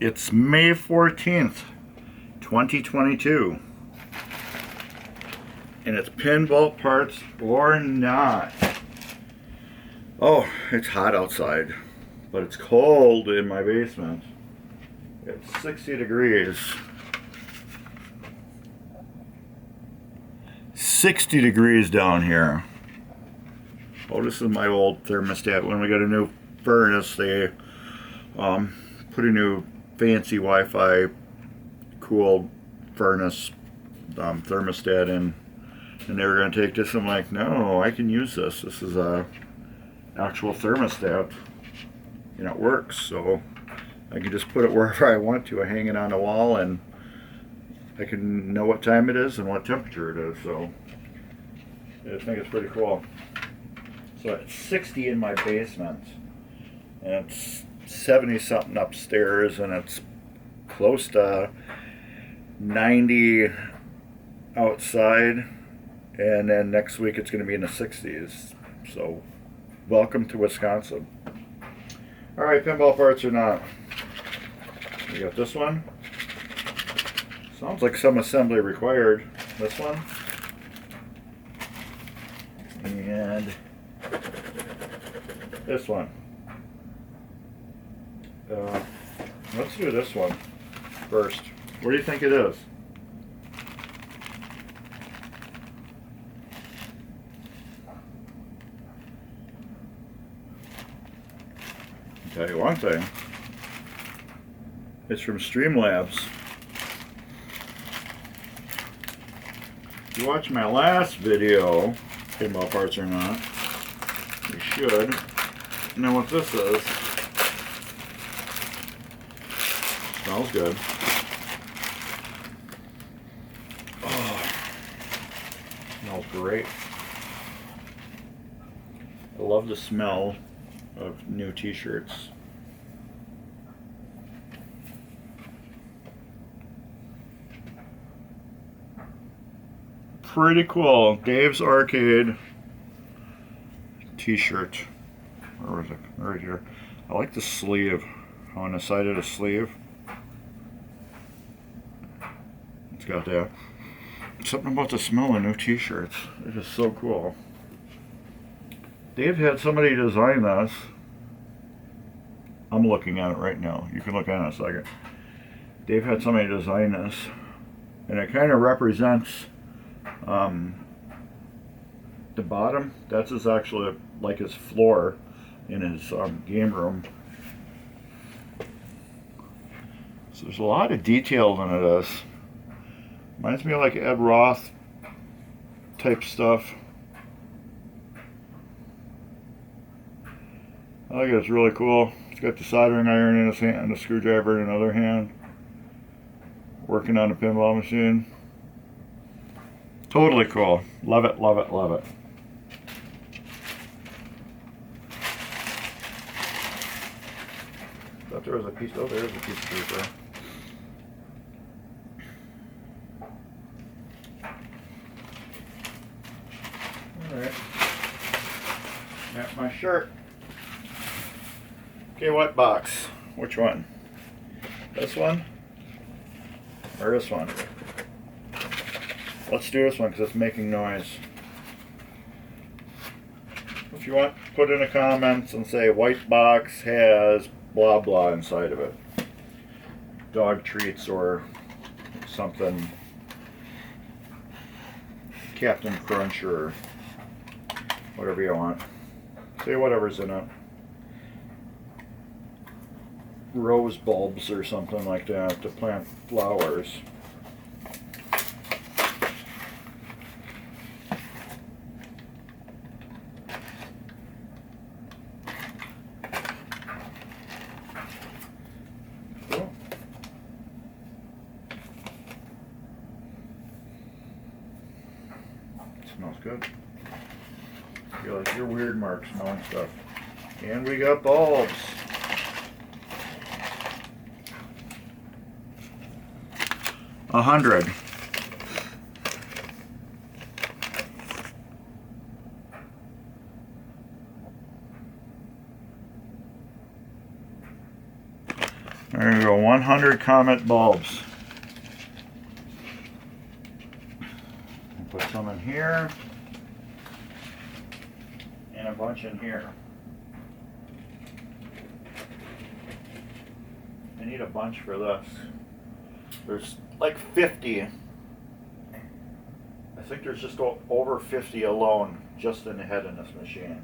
It's May 14th, 2022. And it's pinball parts or not. Oh, it's hot outside, but it's cold in my basement. It's 60 degrees. 60 degrees down here. Oh, this is my old thermostat. When we got a new furnace, they put a new fancy Wi-Fi cooled furnace thermostat in, and they were going to take this. I'm like, no, I can use this. This is a actual thermostat, and it works. So I can just put it wherever I want to. I hang it on the wall, and I can know what time it is and what temperature it is. So I think it's pretty cool. So it's 60 in my basement, and it's 70 something upstairs, and it's close to 90 outside, and then next week it's going to be in the 60s. So welcome to Wisconsin. Alright, pinball parts or not. We got this one. Sounds like some assembly required. This one. And this one. Let's do this one first. What do you think it is? I'll tell you one thing. It's from Streamlabs. If you watched my last video, pinball parts or not, you should know what this is. Smells good. Oh, smells great. I love the smell of new t-shirts. Pretty cool. Dave's Arcade t-shirt. Where is it? Right here. I like the sleeve. On the side of the sleeve, it's got that. Something about the smell of new t-shirts. It is so cool. Dave had somebody design this. I'm looking at it right now. You can look at it in a second. Dave had somebody design this, and it kind of represents the bottom. That's his actually like his floor in his game room. So there's a lot of detail into this. Reminds me of like Ed Roth type stuff. I think it's really cool. He's got the soldering iron in his hand and the screwdriver in another hand. Working on a pinball machine. Totally cool. Love it, love it, love it. Thought there was a piece. Oh, there's a piece of paper. Alright. Got my shirt. Okay, what box? Which one? This one? Or this one? Let's do this one because it's making noise. If you want, put in the comments and say white box has blah blah inside of it. Dog treats or something. Captain Crunch or whatever you want. Say whatever's in it. Rose bulbs or something like that to plant flowers. Cool. Smells good. You like your weird mark smelling stuff. And we got bulbs. $100. There you go, 100 Comet bulbs. Put some in here, and a bunch in here. I need a bunch for this. There's like 50. I think there's just over 50 alone just in the head in this machine,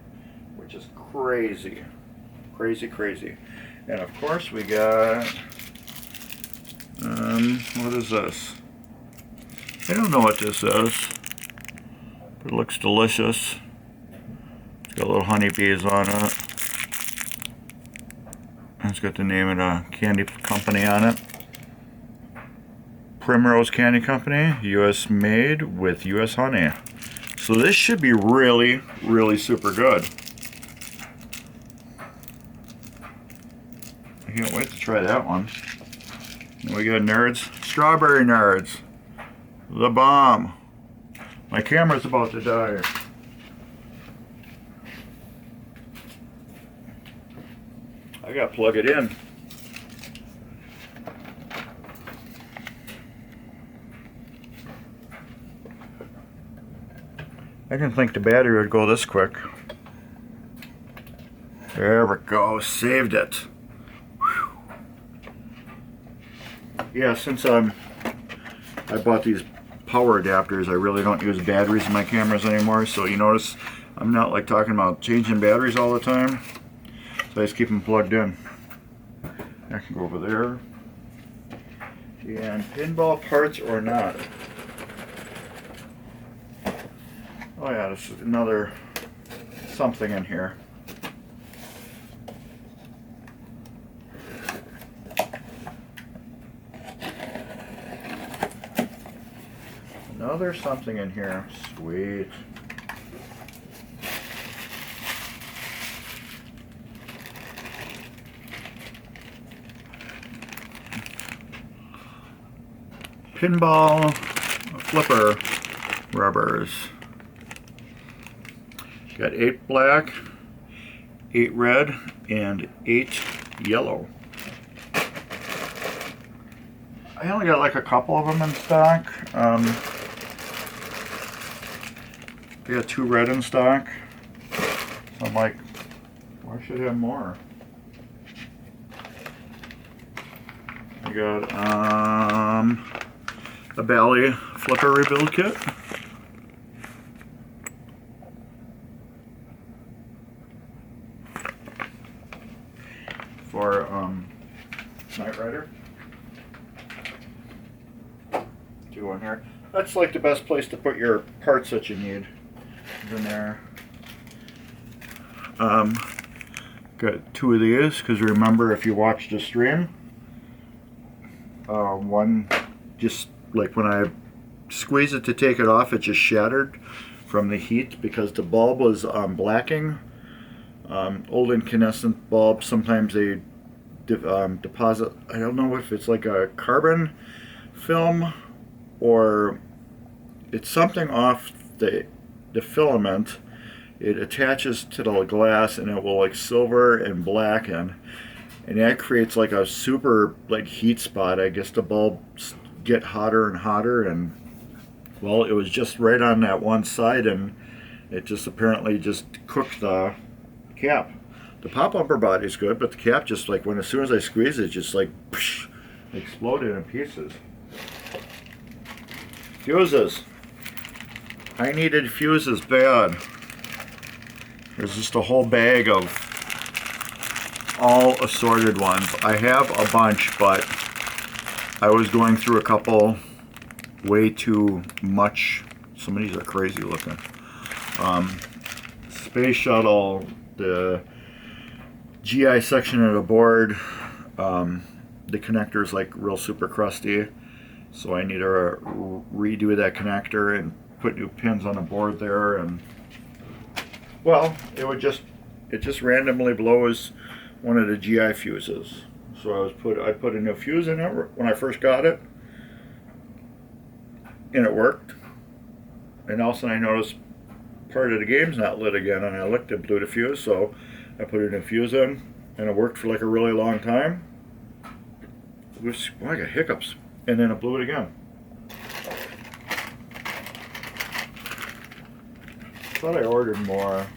which is crazy. Crazy, crazy. And of course we got, what is this? I don't know what this is, but it looks delicious. It's got little honeybees on it. And it's got the name of the candy company on it. Primrose Candy Company, US made with US honey. So this should be really, really super good. I can't wait to try that one. And we got Nerds, Strawberry Nerds. The bomb. My camera's about to die. I gotta plug it in. I didn't think the battery would go this quick. There we go, saved it. Whew. Yeah, since I bought these power adapters, I really don't use batteries in my cameras anymore, so you notice I'm not like talking about changing batteries all the time, so I just keep them plugged in. I can go over there. And pinball parts or not. Oh yeah, this is another something in here. Another something in here. Sweet. Pinball flipper rubbers. Got 8 black, 8 red, and 8 yellow. I only got like a couple of them in stock. I got 2 red in stock. So I'm like, why should I have more? I got a Bally flipper rebuild kit. For Knight Rider. 2 in here. That's like the best place to put your parts that you need. In there. Got 2 of these because remember, if you watched the stream, one just like when I squeezed it to take it off, it just shattered from the heat because the bulb was blacking. Old incandescent bulbs, sometimes they deposit, I don't know if it's like a carbon film or it's something off the filament. It attaches to the glass and it will like silver and blacken, and that creates like a super like heat spot. I guess the bulbs get hotter and hotter, and well, it was just right on that one side and it just apparently just cooked the cap. The pop bumper body is good, but the cap just like as soon as I squeeze it, just like psh, exploded in pieces. Fuses. I needed fuses bad. There's just a whole bag of all assorted ones. I have a bunch, but I was going through a couple way too much. Some of these are crazy looking. Space Shuttle, the GI section of the board, the connector is like real super crusty, so I need to redo that connector and put new pins on the board there. And well, it just randomly blows one of the GI fuses. So I put a new fuse in it when I first got it, and it worked. And all of a sudden I noticed part of the game's not lit again, and I looked and blew the fuse, so I put a new fuse in, and it worked for like a really long time. I got hiccups. And then it blew it again. Thought I ordered more.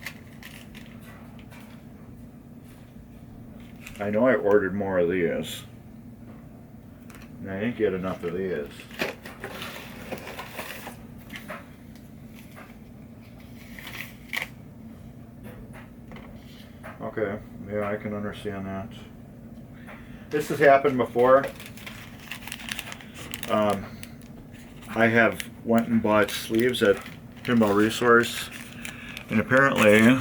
I know I ordered more of these. And I didn't get enough of these. Okay, yeah, I can understand that. This has happened before. I have went and bought sleeves at Pinball Resource, and apparently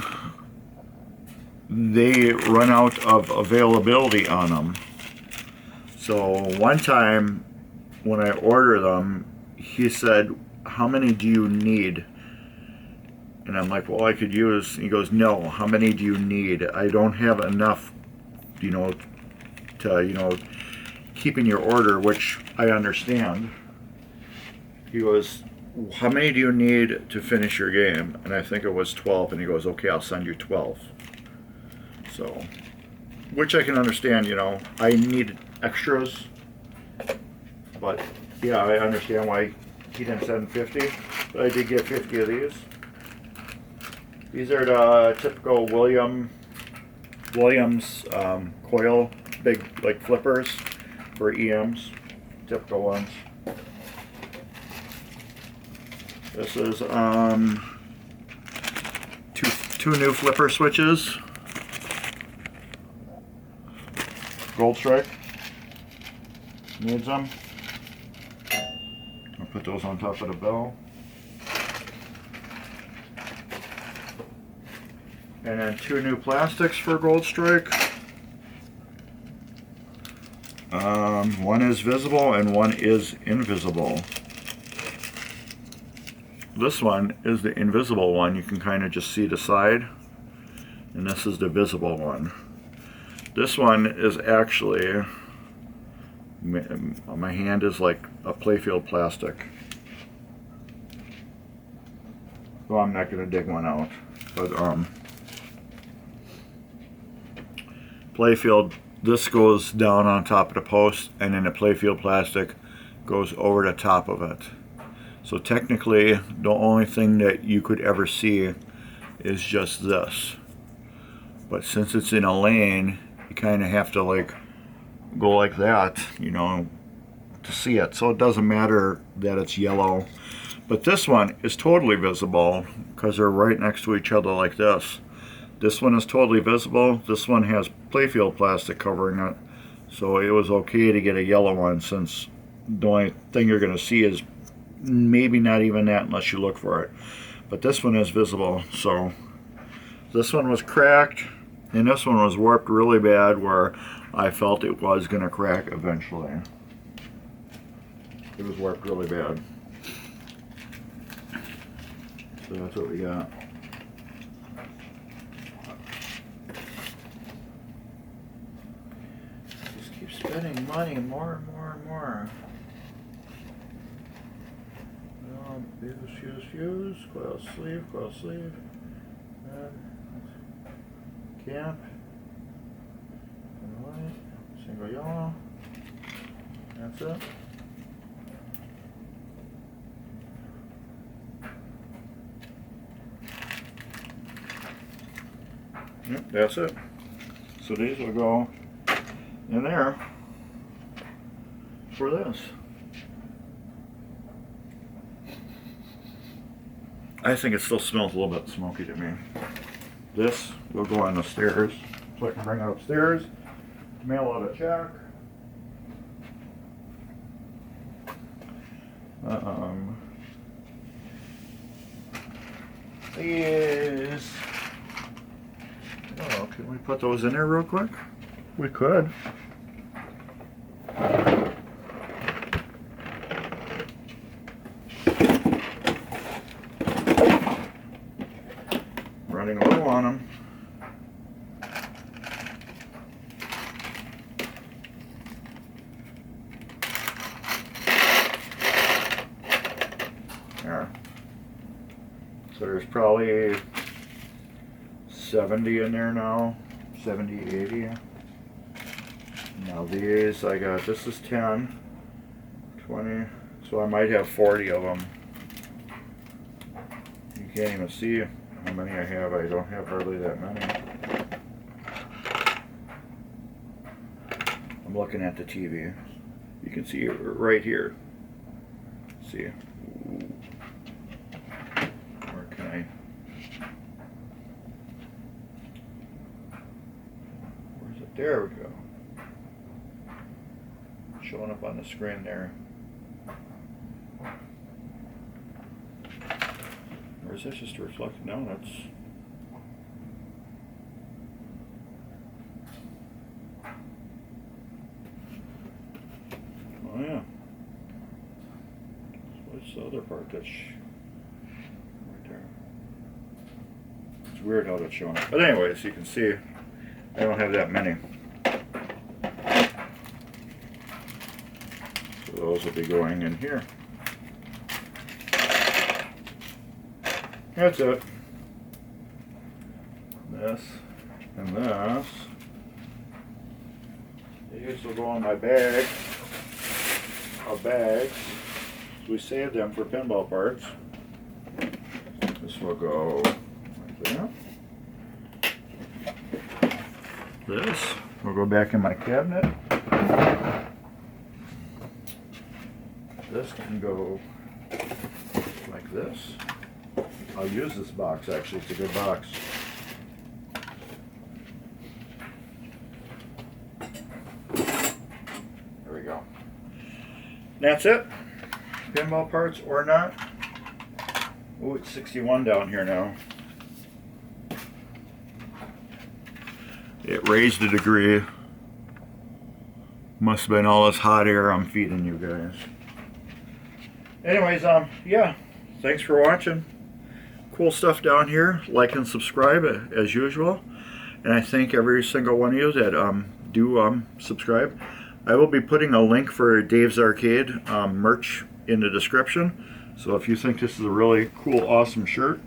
they run out of availability on them. So one time when I ordered them, he said, "How many do you need?" And I'm like, "Well, I could use," he goes, "No, how many do you need? I don't have enough, you know, to, you know, keep in your order," which I understand. He goes, "How many do you need to finish your game?" And I think it was 12, and he goes, "Okay, I'll send you 12. So, which I can understand, you know, I needed extras, but yeah, I understand why he didn't send 50, but I did get 50 of these. These are the typical Williams coil, big like flippers for EMs, typical ones. This is two new flipper switches, Gold Strike. Needs them. I'll put those on top of the bell. And then two new plastics for Gold Strike. One is visible and one is invisible. This one is the invisible one. You can kind of just see the side. And this is the visible one. This one is actually, my hand is like a playfield plastic. Well, I'm not going to dig one out. But playfield, this goes down on top of the post, and then the playfield plastic goes over the top of it. So technically, the only thing that you could ever see is just this. But since it's in a lane, you kind of have to like go like that, you know, to see it. So it doesn't matter that it's yellow. But this one is totally visible because they're right next to each other like this. This one is totally visible. This one has playfield plastic covering it. So it was okay to get a yellow one, since the only thing you're going to see is maybe not even that unless you look for it. But this one is visible. So this one was cracked, and this one was warped really bad where I felt it was going to crack eventually. It was warped really bad. So that's what we got. Just keep spending money more and more and more. Fuse, coil sleeve, cap, white, single yellow, that's it. Yep, that's it. So these will go in there for this. I think it still smells a little bit smoky to me. This will go on the stairs, so I can bring it upstairs, mail out a check. These. Oh, can we put those in there real quick? We could. Running low on them. There. So there's probably 70 in there now. 70, 80. No, Now these I got, this is 10, 20, so I might have 40 of them. You can't even see how many I have. I don't have hardly that many. I'm looking at the TV. You can see it right here. See, where can I? Where's it? There we go. Showing up on the screen there. Or is that just a reflection? No, that's. Oh yeah. What's the other part that's right there? It's weird how that's showing up. But anyways, you can see I don't have that many. So those will be going in here. That's it. This and this. These will go in my bag of bags. We saved them for pinball parts. This will go like that. This will go back in my cabinet. This can go like this. I'll use this box actually, it's a good box. There we go. That's it. Pinball parts or not. Oh, it's 61 down here now. It raised a degree. Must have been all this hot air I'm feeding you guys. Anyways, yeah, thanks for watching. Cool stuff down here. Like and subscribe as usual. And I thank every single one of you that do subscribe. I will be putting a link for Dave's Arcade merch in the description. So if you think this is a really cool, awesome shirt,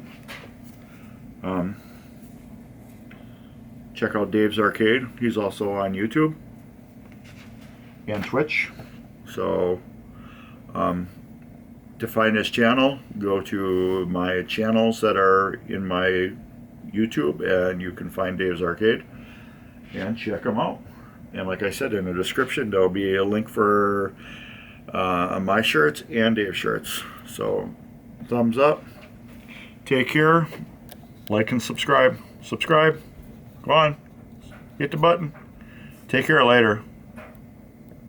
check out Dave's Arcade. He's also on YouTube and Twitch. So to find his channel, go to my channels that are in my YouTube and you can find Dave's Arcade and check them out. And like I said, in the description there'll be a link for my shirts and Dave's shirts. So thumbs up, take care, like and subscribe. Go on, hit the button. Take care later.